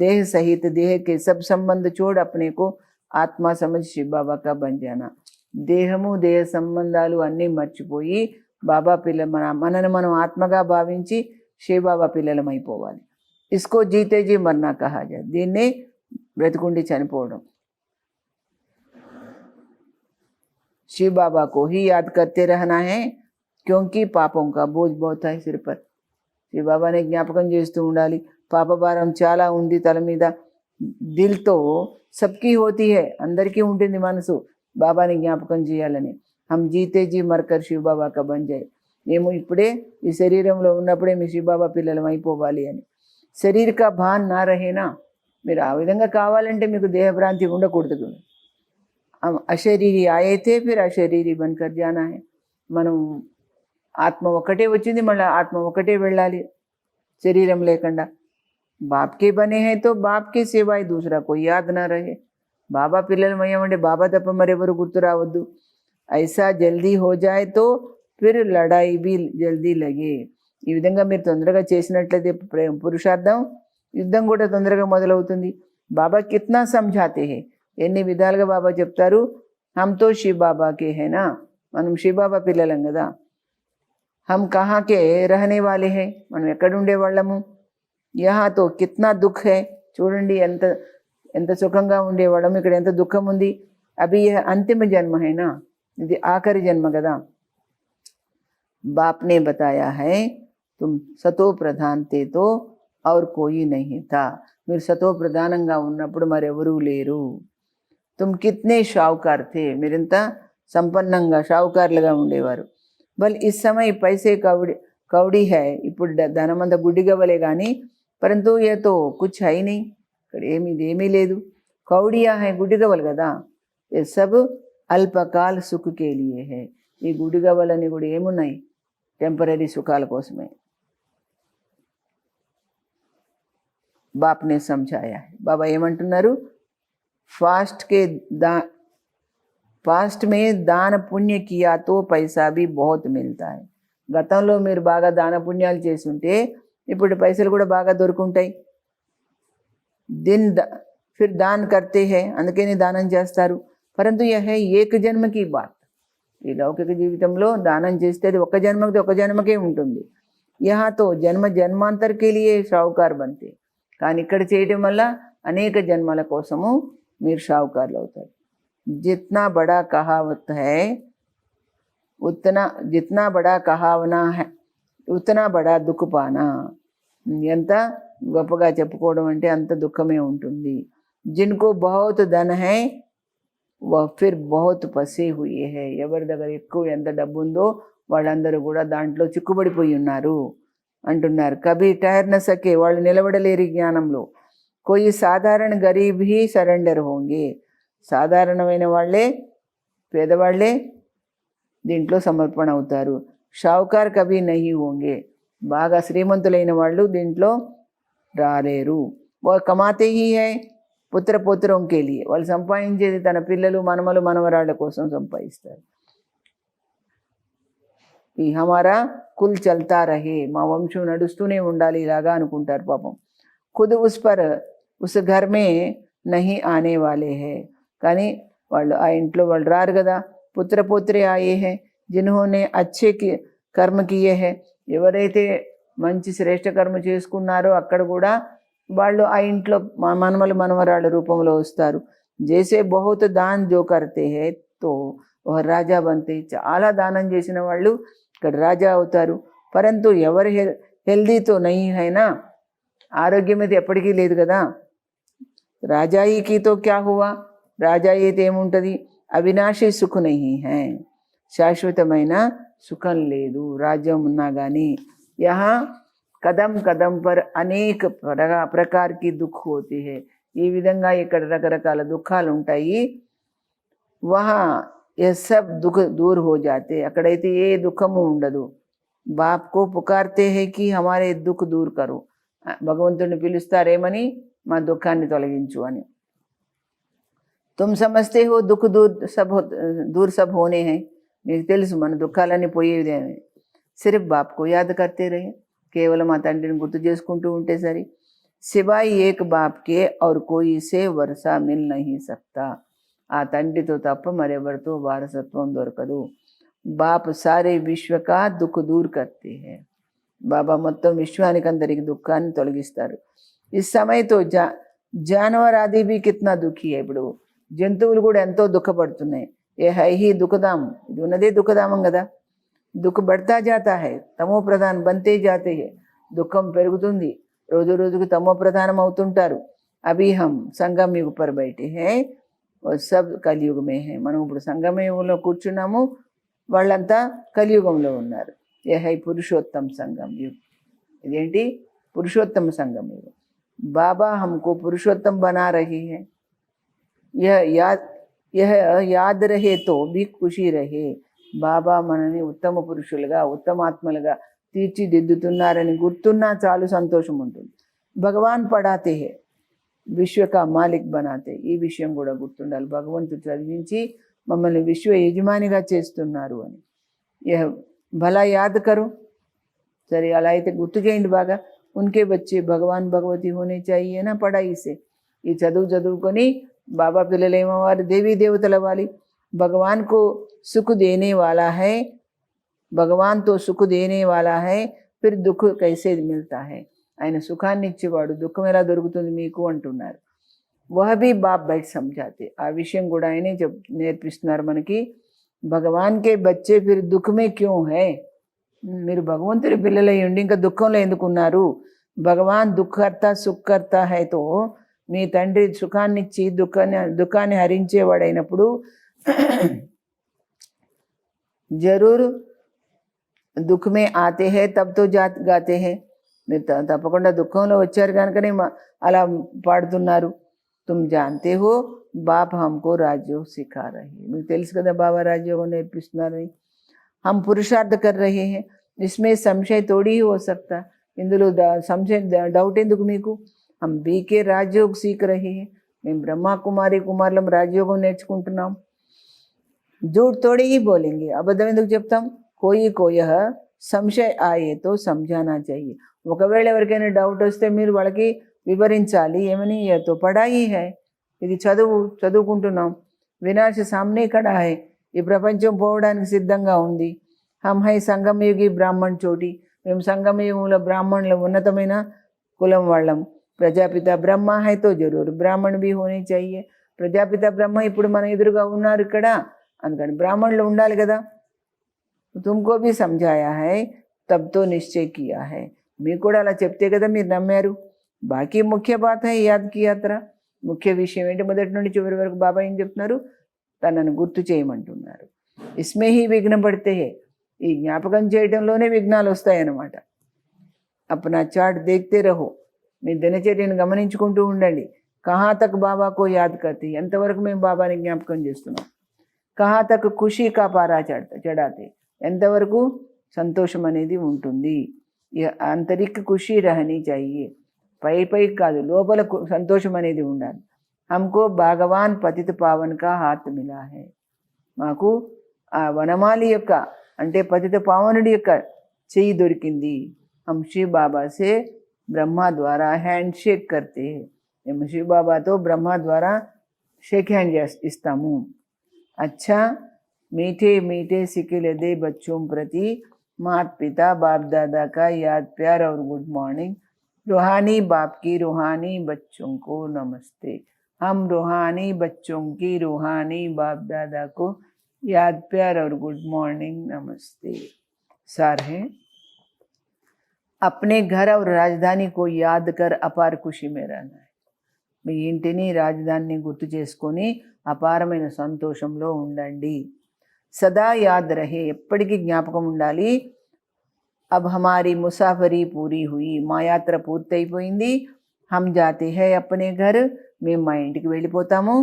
దేహ సహిత దేహకే సబ్ సంబంధ చోడ్ అప్నేకు ఆత్మ సమజ్ శివబాబా కా బన్ జానా, దేహము దేహ సంబంధాలు అన్నీ మర్చిపోయి బాబా మనని మనం ఆత్మగా భావించి శివబాబా పిల్లలం అయిపోవాలి. ఇస్కో జీతే జీ మర్నా కహా జా, దీన్నే బ్రతుకుండి చనిపోవడం. शिव बाबा को ही याद करते रहना है, क्योंकि पापों का बोझ बहुत है सिर पर. శివ బాబాని జ్ఞాపకం చేస్తూ ఉండాలి, పాపభారం చాలా ఉంది తల మీద. దిల్తో సబ్కి హోతీ హై, అందరికీ ఉంటుంది మనసు బాబాని జ్ఞాపకం చేయాలని. హమ్ జీతే జీ మర్కర్ శివ బాబా కా బన్ జాయ్, మేము ఇప్పుడే ఈ శరీరంలో ఉన్నప్పుడే మీ శివ బాబా పిల్లలం అయిపోవాలి అని. శరీర కా భాన్ నా రహేనా, మీరు ఆ విధంగా కావాలంటే మీకు దేహభ్రాంతి ఉండకూడదు. అశరీరి ఆయతే ఫిర్ అశరీరి బన్కర్ జానా హై, మనం ఆత్మ ఒకటే వచ్చింది, మళ్ళీ ఆత్మ ఒకటే వెళ్ళాలి శరీరం లేకుండా. బాప్కే బనే హై తో బాప్కే సివాయ్ దూసరా కోయి యాద్ నా రహే, బాబా పిల్లలు అయ్యామంటే బాబా తప్ప మరెవరు గుర్తు రావద్దు. ఐసా జల్దీ హో జాయ్ తో ఫిర్ లడాయి బి జల్దీ లగే, ఈ విధంగా మీరు తొందరగా చేసినట్లయితే పురుషార్థం, యుద్ధం కూడా తొందరగా మొదలవుతుంది. బాబా కిత్నా సంఝాతే హై, ఎన్ని విధాలుగా బాబా చెప్తారు. హమ్ తో శివ బాబాకే హేనా, మనం శివ బాబా పిల్లలం కదా. హమ్ కహాకే రహనే వాలే హై, మనం ఎక్కడుండే వాళ్ళము. యహా తో కిత్నా దుఃఖ్ హై, చూడండి ఎంత సుఖంగా ఉండేవాళ్ళము, ఇక్కడ ఎంత దుఃఖం ఉంది. అభి యహ అంతిమ జన్మ హైనా, ఇది ఆఖరి జన్మ కదా. బాప్ నే బతాయా హై తుమ్ సతో ప్రధాన్ తే తో ఔర్ కోయి నహీ థా, మీరు సతో ప్రధానంగా ఉన్నప్పుడు మరెవరూ లేరు. తుమ్ కిత్నే షావుకార్ థే, మీరింత సంపన్నంగా షావుకారులుగా ఉండేవారు. బల్ ఇస్ సమయ పైసే కౌడి హై, ఇప్పుడు ధనమంత గుడ్డిగవ్వలే కానీ, పరంతు ఏతో కుచ్ హై నీ, ఇక్కడ ఏమీ లేదు. కౌడియా హై, గుడ్డిగవ్వలు కదా. ఏ సబ్ అల్పకాల్ సుఖ్ కే లియే హై, ఈ గుడ్డిగవ్వలని కూడా ఏమున్నాయి, టెంపరీ సుఖాల కోసమే. బాప్నే సమझाया है, బాబా ఏమంటున్నారు, फास्ट में दान पुण्य किया तो पैसा भी बहुत मिलता है. గతంలో మీరు బాగా దాన పుణ్యాలు చేసి ఉంటే ఇప్పుడు పైసలు కూడా బాగా దొరుకుంటాయి. ఫిర్ దాన్ కర్తే హై, అందుకని దానం చేస్తారు. పరంతు యహ ఏక జన్మ కి బాత్, ఈ లౌకిక జీవితంలో దానం చేస్తే అది ఒక జన్మకి ఒక జన్మకే ఉంటుంది. यहाँ तो జన్మ జన్మాంతర్ के लिए షావుకార్ बनते, కానీ ఇక్కడ చేయడం వల్ల అనేక జన్మల కోసము మీరు షావుకారులు అవుతారు. जितना बड़ा कहावत है उतना, जितना बड़ा कहावना है उतना बड़ा दुख पाना. ఎంత గొప్పగా చెప్పుకోవడం అంటే అంత దుఃఖమే ఉంటుంది. जिनको बहुत धन है वह फिर बहुत फंसे हुए है. ఎవరి దగ్గర ఎక్కువ ఎంత డబ్బు ఉందో వాళ్ళందరూ కూడా దాంట్లో చిక్కుబడిపోయి ఉన్నారు అంటున్నారు. కభీ టైర్ న సకే, వాళ్ళు నిలబడలేరు జ్ఞానంలో. కోయి సాధారణ గరీబ్ హీ సరెండర్ హోంగే, సాధారణమైన వాళ్ళే పేదవాళ్లే దీంట్లో సమర్పణ అవుతారు. షావుకార్ కభీ నహీ హోంగే, బాగా శ్రీమంతులైన వాళ్ళు దీంట్లో రాలేరు. వా కమాతే హీ హై పుత్ర పుత్రంకే లియే, వాళ్ళు సంపాదించేది తన పిల్లలు మనమలు మనవరాళ్ళ కోసం సంపాదిస్తారు. ఈ హమారా కుల్ చల్తా రహే, మా వంశం నడుస్తూనే ఉండాలి ఇలాగా అనుకుంటారు పాపం. ఖుద్ ఉస్ పర్ ఉస్ ఘర్ మే నహీ ఆనే వాలే హే, కానీ వాళ్ళు ఆ ఇంట్లో వాళ్ళు రారు కదా. పుత్ర పుత్రే ఆయే హే జిన్హోనే అచ్చే కర్మ కియే హే, ఎవరైతే మంచి శ్రేష్ఠ కర్మ చేసుకున్నారో అక్కడ కూడా వాళ్ళు ఆ ఇంట్లో మనమలు మనవరాళ్ళ రూపంలో వస్తారు. జైసే బహుత్ దాన్ జో కర్తే హే తో వహ రాజా బంతే, చాలా దానం చేసిన వాళ్ళు ఇక్కడ రాజా అవుతారు. పరంతు ఎవరు హెల్దీతో నహీ హైనా, ఆరోగ్యం అయితే ఎప్పటికీ లేదు కదా. రాజాయికితో క్యా హువా, రాజాయి అయితే ఏముంటుంది, అవినాశీ సుఖ నహీ హై, శాశ్వతమైన సుఖం లేదు రాజ్యం ఉన్నా కానీ. యహా కదం కదం పర్ అనేక ప్రకారకి దుఃఖ హోతే హై, ఈ విధంగా ఇక్కడ రకరకాల దుఃఖాలు ఉంటాయి. వహా ये सब दुख दूर हो जाते, అక్కడైతే ఏ దుఃఖము ఉండదు. బాప్ కో పుకార్తే హే కి హమారే దుఃఖ దూర్ కరో, భగవంతుడిని పిలుస్తారేమని మా దుఃఖాన్ని తొలగించు అని. తుమ్ సమజ్తే హో దుఃఖ దూర్ సబ్ హోనే హై, మీకు తెలుసు మన దుఃఖాలన్నీ పోయేదే. సిర్ఫ్ బాప్ కో యాద్ కర్తే రహే, కేవలం ఆ తండ్రిని గుర్తు చేసుకుంటూ ఉంటే సరి. సివాయ్ ఏక్ బాప్ కే ఔర్ కోయి సే వర్షా మిల్ నహీ సక్తా, ఆ తండ్రితో తప్ప మరెవరితో వారసత్వం దొరకదు. బాప్ సారే విశ్వకా దుఃఖ దూర్ కర్తే హై, బాబా మొత్తం విశ్వానికి అందరికి దుఃఖాన్ని తొలగిస్తారు. ఈ సమయంతో జానవర్ ఆది भी कितना दुखी है, ఇప్పుడు జంతువులు కూడా ఎంతో దుఃఖపడుతున్నాయి. ఏ హై హీ దుఃఖదాం, ఇది ఉన్నదే దుఃఖదామం కదా. దుఃఖ బడతా జాతా హై, తమో ప్రధాన్ బంతే జాతే హై, దుఃఖం పెరుగుతుంది, రోజు రోజుకు తమో ప్రధానం అవుతుంటారు. అభి హమ్ సంగమ్ యుగ్ పర్ బైఠే హై సబ్ కలియుగమే హై, మనం ఇప్పుడు సంగమయుగంలో కూర్చున్నాము, వాళ్ళంతా కలియుగంలో ఉన్నారు. ఏ హై పురుషోత్తమ సంగం యుగ్, ఇదేంటి పురుషోత్తమ సంగం యుగం. బాబా హమ్కో పురుషోత్తమ బనా రహీ హై, యహ యాద్ రహే తో భీ ఖుషీ రహే, బాబా మనని ఉత్తమ పురుషులుగా ఉత్తమాత్మలుగా తీర్చిదిద్దుతున్నారని గుర్తున్నా చాలు సంతోషం ఉంటుంది. భగవాన్ పడాతే హే విశ్వక మాలిక్ బనాతే, ఈ విషయం కూడా గుర్తుండాలి, భగవంతుడు చదివించి మమ్మల్ని విశ్వ యజమానిగా చేస్తున్నారు అని. భలా యాద్ కరు, సరే అలా అయితే గుర్తు చేయండి బాగా. ఉన్కే బచ్చే భగవాన్ భగవతి హోనే చాహియే నా పడాయి సే, ఈ చదువుకొని బాబా పిల్లలు ఏమవ్వాలి, దేవీ దేవతలు అవ్వాలి. భగవాన్ కో సుఖ దేనే వాలా హై, భగవాన్ తో సుఖ దేనే వాలా హై, ఫిర్ దుఃఖ కైసే మిల్తా హై, ఆయన సుఖాన్ని ఇచ్చేవాడు, దుఃఖం ఎలా దొరుకుతుంది మీకు అంటున్నారు. వహబీ బాప్ బయట సమझाते, ఆ విషయం కూడా ఆయనే నేర్పిస్తున్నారు మనకి. భగవాన్ కే బచ్చే ఫిర్ దుఃఖమే క్యూ హై, మీరు భగవంతుడి పిల్లలై ఉండి ఇంకా దుఃఖంలో ఎందుకున్నారు. భగవాన్ దుఃఖకర్త సుఖకర్త హైతో, మీ తండ్రి సుఖాన్ని ఇచ్చి దుఃఖాన్ని హరించేవాడైనప్పుడు జరూర్ దుఃఖమే ఆతే హై తబ్ తో గాతే హై, మీరు తప్పకుండా దుఃఖంలో వచ్చారు కనుకనే అలా పాడుతున్నారు. తుమ్ జాంతే హో బాప్ హమ్కో రాజయోగ్ సిఖా రహే, మీకు తెలుసు కదా బాబా రాజయోగం నేర్పిస్తున్నారని. హమ్ పురుషార్థ కర్ రహే హై, ఇస్మే సంశయ తోడి హీ హో సక్తా, ఇందులో సంశయం డౌట్ ఎందుకు మీకు. హమ్ బీకే రాజయోగ్ సీఖ్ రహే హై, మేము బ్రహ్మా కుమారులం రాజయోగం నేర్చుకుంటున్నాం. జూట్ తోడి హీ బోలేంగే, అబద్ధం ఎందుకు చెప్తాం. కోయి కోయహ సంశయ ఆయే తో సమझाना चाहिए, ఒకవేళ ఎవరికైనా డౌట్ వస్తే మీరు వాళ్ళకి వివరించాలి. ఏమని, తో పడాయి హై, ఇది చదువుకుంటున్నాం, వినాశ సామ్నే ఖడా హై, ఈ ప్రపంచం పోవడానికి సిద్ధంగా ఉంది. హమ్ హై సంగమయుగి బ్రాహ్మణ్ చోటి, మేము సంగమయుగంలో బ్రాహ్మణుల ఉన్నతమైన కులం వాళ్ళం. ప్రజాపిత బ్రహ్మ హై తో జరూర్ బ్రాహ్మణ్ భీ హోనే చాహియే. ప్రజాపిత బ్రహ్మ ఇప్పుడు మన ఎదురుగా ఉన్నారు ఇక్కడ, అందుకని బ్రాహ్మణులు ఉండాలి కదా. తుమ్కో భీ సమझाया है तब तो निश्चय किया है. మీకు కూడా అలా చెప్తే కదా మీరు నమ్మారు. బాకీ ముఖ్య బాత్ హై యాద్ కి యాత్ర. ముఖ్య విషయం ఏంటి, మొదటి నుండి చివరి వరకు బాబా ఏం చెప్తున్నారు, తనను గుర్తు చేయమంటున్నారు. ఇస్మే హీ విఘ్న పడితే హే, ఈ జ్ఞాపకం చేయడంలోనే విఘ్నాలు వస్తాయన్నమాట. అప్నా చాట్ దేఖ్తే రహో, మీ దినచర్యను గమనించుకుంటూ ఉండండి. కహా తక్ బాబాకో యాద్ కర్తే, ఎంతవరకు మేము బాబాని జ్ఞాపకం చేస్తున్నాం. కహా తక్ ఖుషీ కా పారా చడాతే, ఎంతవరకు సంతోషం అనేది ఉంటుంది. ఆంతరిక ఖుషీ రహనీ చాహియే, పై కాదు లోపల సంతోషం అనేది ఉండాలి. హమ్కో భగవాన్ పతిత పావన్ కా హాత్ మిలా హై, మాకు ఆ వనమాలి యొక్క అంటే పతిత పావనుడి యొక్క చెయ్యి దొరికింది. హమ్ శివ్ బాబా సే బ్రహ్మ ద్వారా హ్యాండ్ షేక్ కర్తే, మేము శివ్ బాబాతో బ్రహ్మ ద్వారా షేక్ హ్యాండ్ ఇస్తాము. अच्छा मीठे मीठे सिकिल दे बच्चों प्रति माता पिता बाप दादा का याद प्यार और गुड मॉर्निंग. रूहानी बाप की रूहानी बच्चों को नमस्ते. हम रूहानी बच्चों की रूहानी बाप दादा को याद प्यार और गुड मॉर्निंग नमस्ते. सार है, अपने घर और राजधानी को याद कर अपार खुशी में रहना है. మీ ఇంటిని రాజధానిని గుర్తు చేసుకొని అపారమైన సంతోషంలో ఉండండి. సదా యాద్ రహే, ఎప్పటికీ జ్ఞాపకం ఉండాలి. అబ్ హమారీ ముసాఫరీ పూరీ హుయి, మా యాత్ర పూర్తయిపోయింది. హమ్ జాతే హై అప్నే ఘర్, మేము మా ఇంటికి వెళ్ళిపోతాము.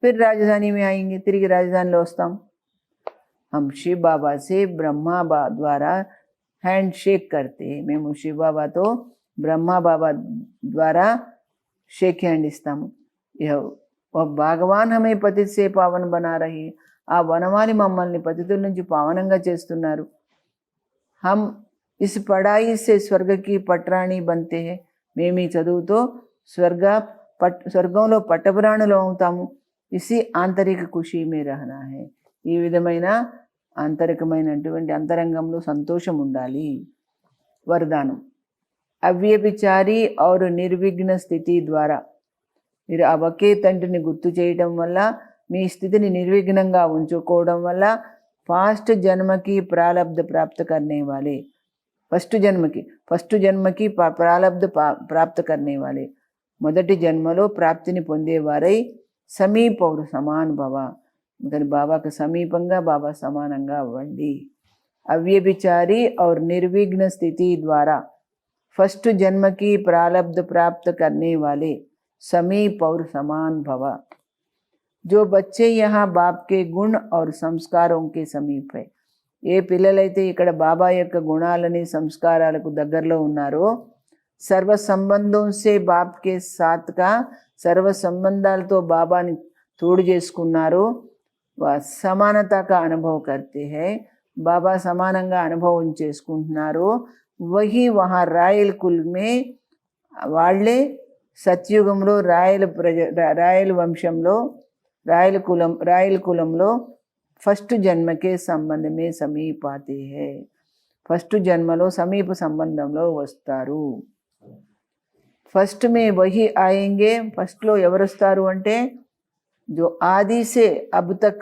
ఫిర్ రాజధాని మే ఆయేంగే, తిరిగి రాజధానిలో వస్తాం. హమ్ శివ్ బాబా సే బ్రహ్మా ద్వారా హ్యాండ్ షేక్ కర్తే, మేము శివ్ బాబాతో బ్రహ్మా బాబా ద్వారా షేక్ హ్యాండ్ ఇస్తాము. భగవాన్ హమే పతిత్ సే పావన్ బనా రహి, ఆ వనమాలి మమ్మల్ని పతితుల నుంచి పావనంగా చేస్తున్నారు. హమ్ ఇస్ పడాయి సే స్వర్గకి పట్రాణి బంతే హే, మేము ఈ చదువుతో స్వర్గంలో పట్టపురాణులు అవుతాము. ఇసి ఆంతరిక ఖుషీ మే రహనా హే, ఈ విధమైన ఆంతరికమైనటువంటి అంతరంగంలో సంతోషం ఉండాలి. వరదానం, అవ్యభిచారి और నిర్విఘ్న స్థితి ద్వారా, మీరు ఆ ఒకే తండ్రిని గుర్తు చేయడం వల్ల, మీ స్థితిని నిర్విఘ్నంగా ఉంచుకోవడం వల్ల ఫాస్ట్ జన్మకి ప్రాలబ్ధ ప్రాప్త కర్నే వాలే, ఫస్ట్ జన్మకి ప్రాలబ్ధ ప్రాప్త కర్నే వాలే, మొదటి జన్మలో ప్రాప్తిని పొందేవారై సమీప और సమాన్ భవ, మరి బాబాకు సమీపంగా బాబా సమానంగా అవ్వండి. అవ్యభిచారి और నిర్విఘ్న స్థితి ద్వారా फर्स्ट जन्म की प्रारब्ध प्राप्त करने वाले समीप और समान भव. जो बच्चे यहाँ बाप के गुण और संस्कारों के समीप है, ఏ పిల్లలైతే ఇక్కడ బాబా యొక్క గుణాలని సంస్కారాలకు దగ్గరలో ఉన్నారో, సర్వ సంబంధం సే బాప్ కే సాత్గా, సర్వ సంబంధాలతో బాబాని తోడు చేసుకున్నారో, సమానతగా అనుభవం కర్తే హై, బాబా సమానంగా అనుభవం చేసుకుంటున్నారో, వహీ వహా రాయల్ కుల్ మే, వాళ్ళే సత్యుగంలో రాయల్ వంశంలో రాయల్ కులంలో ఫస్ట్ జన్మకే సంబంధమే సమీపాతే హే, ఫస్ట్ జన్మలో సమీప సంబంధంలో వస్తారు. ఫస్ట్ మే వహీ ఆయేంగే, ఫస్ట్లో ఎవరు వస్తారు అంటే जो आदि से अब तक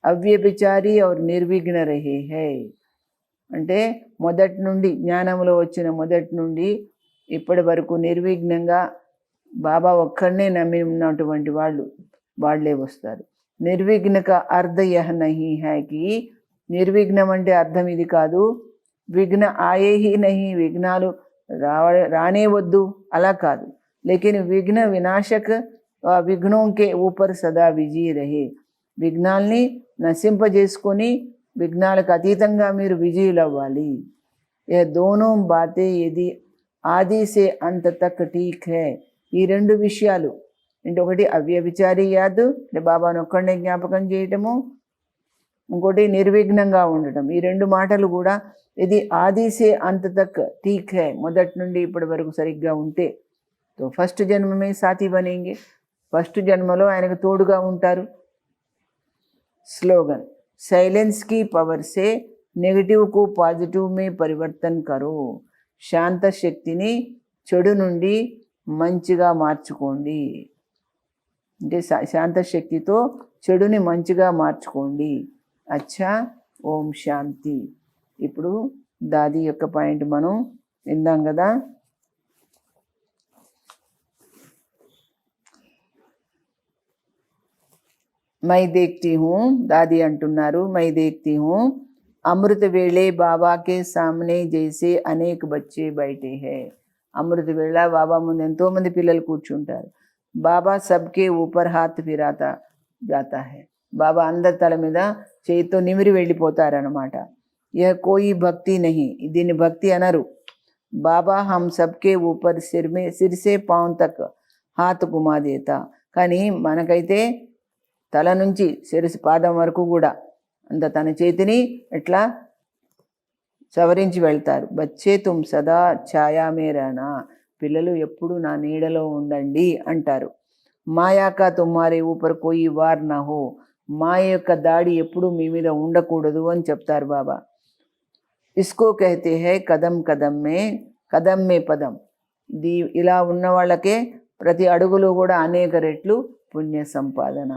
అవ్యభిచారి और నిర్విఘ్న రహే హై, అంటే మొదటి నుండి జ్ఞానంలో వచ్చిన మొదటి నుండి ఇప్పటి వరకు నిర్విఘ్నంగా బాబా ఒక్కడనే నమ్మి ఉన్నటువంటి వాళ్ళే వస్తారు. నిర్విఘ్న కా అర్థ యహ్ నహీ హై కి, నిర్విఘ్నం అంటే అర్థం ఇది కాదు, విఘ్న ఆయే హీ నహీ, విఘ్నాలు రానే వద్దు అలా కాదు. లేకిన్ విఘ్న వినాశక్ విఘ్నోం కే ఊపర్ సదా విజయీ రహే, విఘ్నాల్ని నశింపజేసుకొని విఘ్నాలకు అతీతంగా మీరు విజయులు అవ్వాలి. ఏ దోనో బాతే యది ఆది సే అంత తక్ ఠీక్ హై, ఈ రెండు విషయాలు అంటే ఒకటి అవ్యభిచారి యాద్, అంటే బాబాను ఒక్కడనే జ్ఞాపకం చేయటము, ఇంకోటి నిర్విఘ్నంగా ఉండటం. ఈ రెండు మాటలు కూడా ఇది ఆది సే అంత తక్ ఠీక్ హై, మొదటి నుండి ఇప్పటి వరకు సరిగ్గా ఉంటే తో ఫస్ట్ జన్మమే సాథీ బనేంగే, ఫస్ట్ జన్మలో ఆయనకు తోడుగా ఉంటారు. స్లోగన్, साइलेंस की पावर से నెగటివ్ को పాజిటివ్ में परिवर्तन करो. శాంత శక్తిని చెడు నుండి మంచిగా మార్చుకోండి. అంటే శాంత శక్తితో చెడుని మంచిగా మార్చుకోండి. అచ్చా, ఓం శాంతి. ఇప్పుడు దాది యొక్క పాయింట్ మనం విందాం కదా. मैं देखती हूँ, दादी अंटुन्नारू, मैं देखती हूँ अमृत वेले बाबा के सामने जैसे अनेक बच्चे बैठे हैं. अमृत वेला बाबा ముందు ఎంతో మంది పిల్లలు కూర్చుంటారు. బాబా సబ్కే ఊపర్ హాత్ ఫిరాతా జాతా హై. బాబా అందరి తల మీద చేతితో నిమిరి వెళ్ళిపోతారనమాట. यह कोई भक्ति नहीं, దీన్ని భక్తి అనరు. బాబా హమ్ సబ్కే ఊపర్ సిర్ సే పాంవ్ తక్ హాత్ గుమా దేతా. కానీ మనకైతే తల నుంచి శిరస్సు పాదం వరకు కూడా అంత తన చేతిని ఎట్లా సవరించి వెళ్తారు. బచ్చే తుమ్ సదా ఛాయా మే రహనా, పిల్లలు ఎప్పుడు నా నీడలో ఉండండి అంటారు. మాయాకా తుమ్మారే ఊపర్ కోయి వార్ నా హో, మాయ యొక్క దాడి ఎప్పుడు మీ మీద ఉండకూడదు అని చెప్తారు బాబా. ఇస్కో కహతే హై కదం కదం మే పదం. ఇలా ఉన్న వాళ్ళకే ప్రతి అడుగులో కూడా అనేక రెట్లు పుణ్య సంపాదన.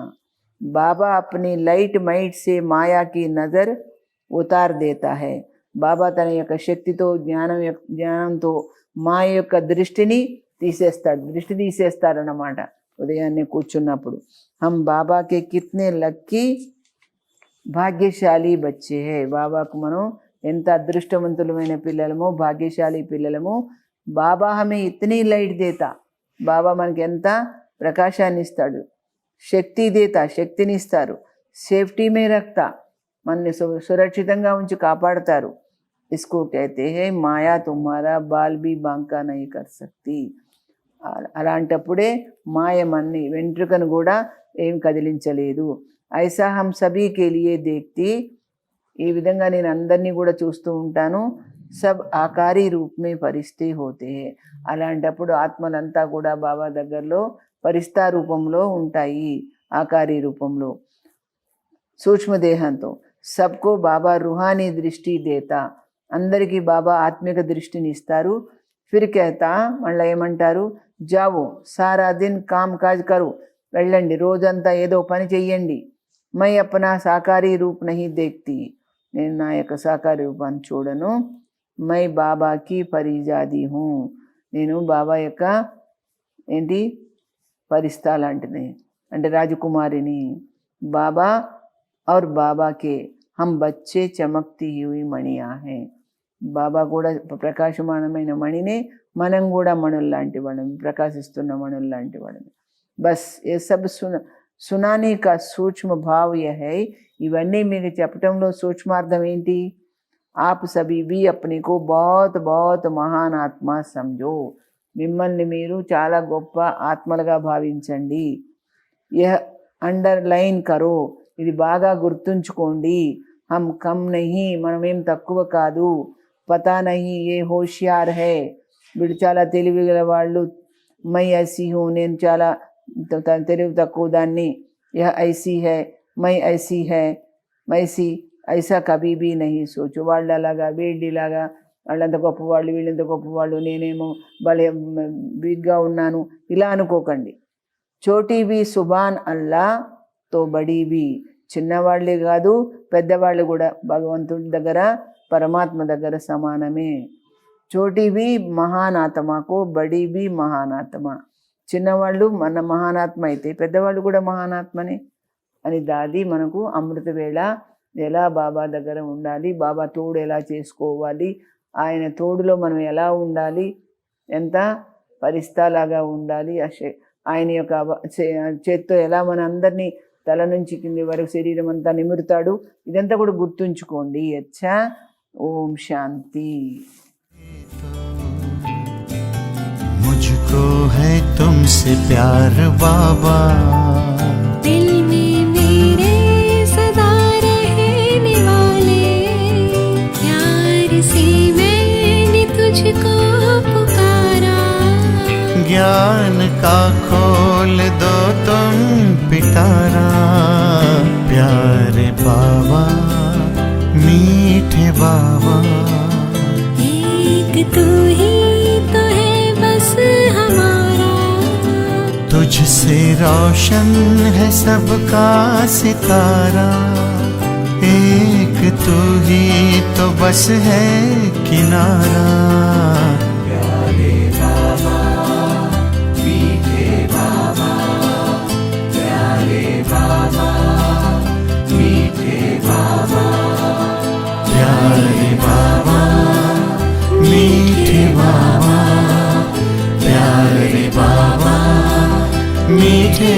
బాబా అప్ని లైట్ మైట్ సే మాయా కి నజర్ ఉతార్ దేతా హై. బాబా తన యొక్క శక్తితో జ్ఞానంతో మాయ యొక్క దృష్టి తీసేస్తారన్నమాట. ఉదయాన్నే కూర్చున్నప్పుడు హమ్ బాబాకి కిత్నే లక్కీ భాగ్యశాలి బచ్చే హై. బాబాకు మనం ఎంత అదృష్టవంతులమైన పిల్లలమో, భాగ్యశాలి పిల్లలము. బాబా హమే ఇతనీ లైట్ దేతా, బాబా మనకి ఎంత ప్రకాశాన్ని ఇస్తాడు. శక్తి దేతా, శక్తిని ఇస్తారు. సేఫ్టీ మే రక్తా, మనని సురక్షితంగా ఉంచి కాపాడతారు. ఇస్కో కహతే హై మాయా తుమ్హారా బాల్ బీ బాంకా నహీ కర్ సక్తి. అలాంటప్పుడే మాయ మన్ని వెంట్రుకను కూడా ఏం కదిలించలేదు. ఐసా హమ్ సభీ కే లియే దేఖ్తీ, ఈ విధంగా నేను అందరినీ కూడా చూస్తూ ఉంటాను. సబ్ ఆకారీ రూప్ మే పరిస్థితి హోతే హై. అలాంటప్పుడు ఆత్మలంతా కూడా బాబా దగ్గరలో పరిస్థా రూపంలో ఉంటాయి, ఆకారీ రూపంలో, సూక్ష్మదేహంతో. సబ్కో బాబా రుహానీ దృష్టి దేతా, అందరికీ బాబా ఆత్మిక దృష్టిని ఇస్తారు. ఫిర్ కహతా, మళ్ళీ ఏమంటారు, జావో సారా దిన్ కామ్ కాజ్ కరు, వెళ్ళండి, రోజంతా ఏదో పని చెయ్యండి. మై అప్నా సాకారీ రూప్ నహీ దేఖ్తీ, నేను నా యొక్క సాకారీ రూపాన్ని చూడను. మై బాబాకి పరిజాది హూ, నేను బాబా యొక్క ఏంటి పరిస్థా లాంటిది, అంటే రాజకుమారిని. బాబా और బాబా के हम बच्चे चमकती हुई मणिया हैं. బాబా కూడా ప్రకాశమానమైన మణినే, మనం కూడా మణుల్లాంటి వాళ్ళం, ప్రకాశిస్తున్న మణుల్లాంటి వాళ్ళం. బస్ ఏ సబ్ సునానీ కా సూక్ష్మ భావ్ యహ హై. ఇవన్నీ మీకు చెప్పటంలో సూక్ష్మార్థం ఏంటి? ఆప్ సభీ भी अपने को बहुत बहुत महान आत्मा समझो, మిమ్మల్ని మీరు చాలా గొప్ప ఆత్మలుగా భావించండి. యహ్ అండర్లైన్ కరో, ఇది బాగా గుర్తుంచుకోండి. హమ్ కమ్ నహీ, మనమేం తక్కువ కాదు. పతా నహీ ఏ హోషియార్ హై, వీడు చాలా తెలివి గల వాళ్ళు. మై ఐసీ హూ, నేను చాలా తెలివి తక్కువ దాన్ని. యహ్ ఐసీ హై, మై ఐసీ హై, మైసీ ఐసా కభీ భీ నహీ సోచో. వాళ్ళు అలాగా, వీళ్ళలాగా, వాళ్ళంత గొప్పవాళ్ళు, వీళ్ళంత గొప్పవాళ్ళు, నేనేమో భలే వీక్గా ఉన్నాను, ఇలా అనుకోకండి. చోటీ బి సుబాన్ అల్లా తో బడీ బి, చిన్నవాళ్ళే కాదు పెద్దవాళ్ళు కూడా భగవంతుడి దగ్గర, పరమాత్మ దగ్గర సమానమే. చోటీ బి మహానాత్మకు, బడీ బి మహానాత్మ. చిన్నవాళ్ళు మన మహానాత్మ అయితే పెద్దవాళ్ళు కూడా మహానాత్మనే అని దాది మనకు అమృత వేళ ఎలా బాబా దగ్గర ఉండాలి, బాబా తోడు ఎలా చేసుకోవాలి, ఆయన తోడులో మనం ఎలా ఉండాలి, ఎంత పరిస్థాలాగా ఉండాలి, ఆయన యొక్క చేత్తో ఎలా మన అందరినీ తల నుంచి కింది వరకు శరీరం అంతా నిమురుతాడు, ఇదంతా కూడా గుర్తుంచుకోండి. అచ్చా, ఓం శాంతి. मुझको है तुमसे प्यार बाबा, दिल में मेरे सदा रहने वाले, प्यार से मैंने तुझको पुकारा. ज्ञान का खोल दो तुम पिटारा, प्यारे बाबा. मीठे बाबा। एक तू ही तो है बस हमारा, तुझसे रोशन है सबका सितारा। एक तू ही तो बस है किनारा। प्यारे बाबा, मीठे बाबा, प्यारे बाबा, मीठे बाबा, प्यारे बाबा, मीठे बाबा, प्यारे बाबा, मीठे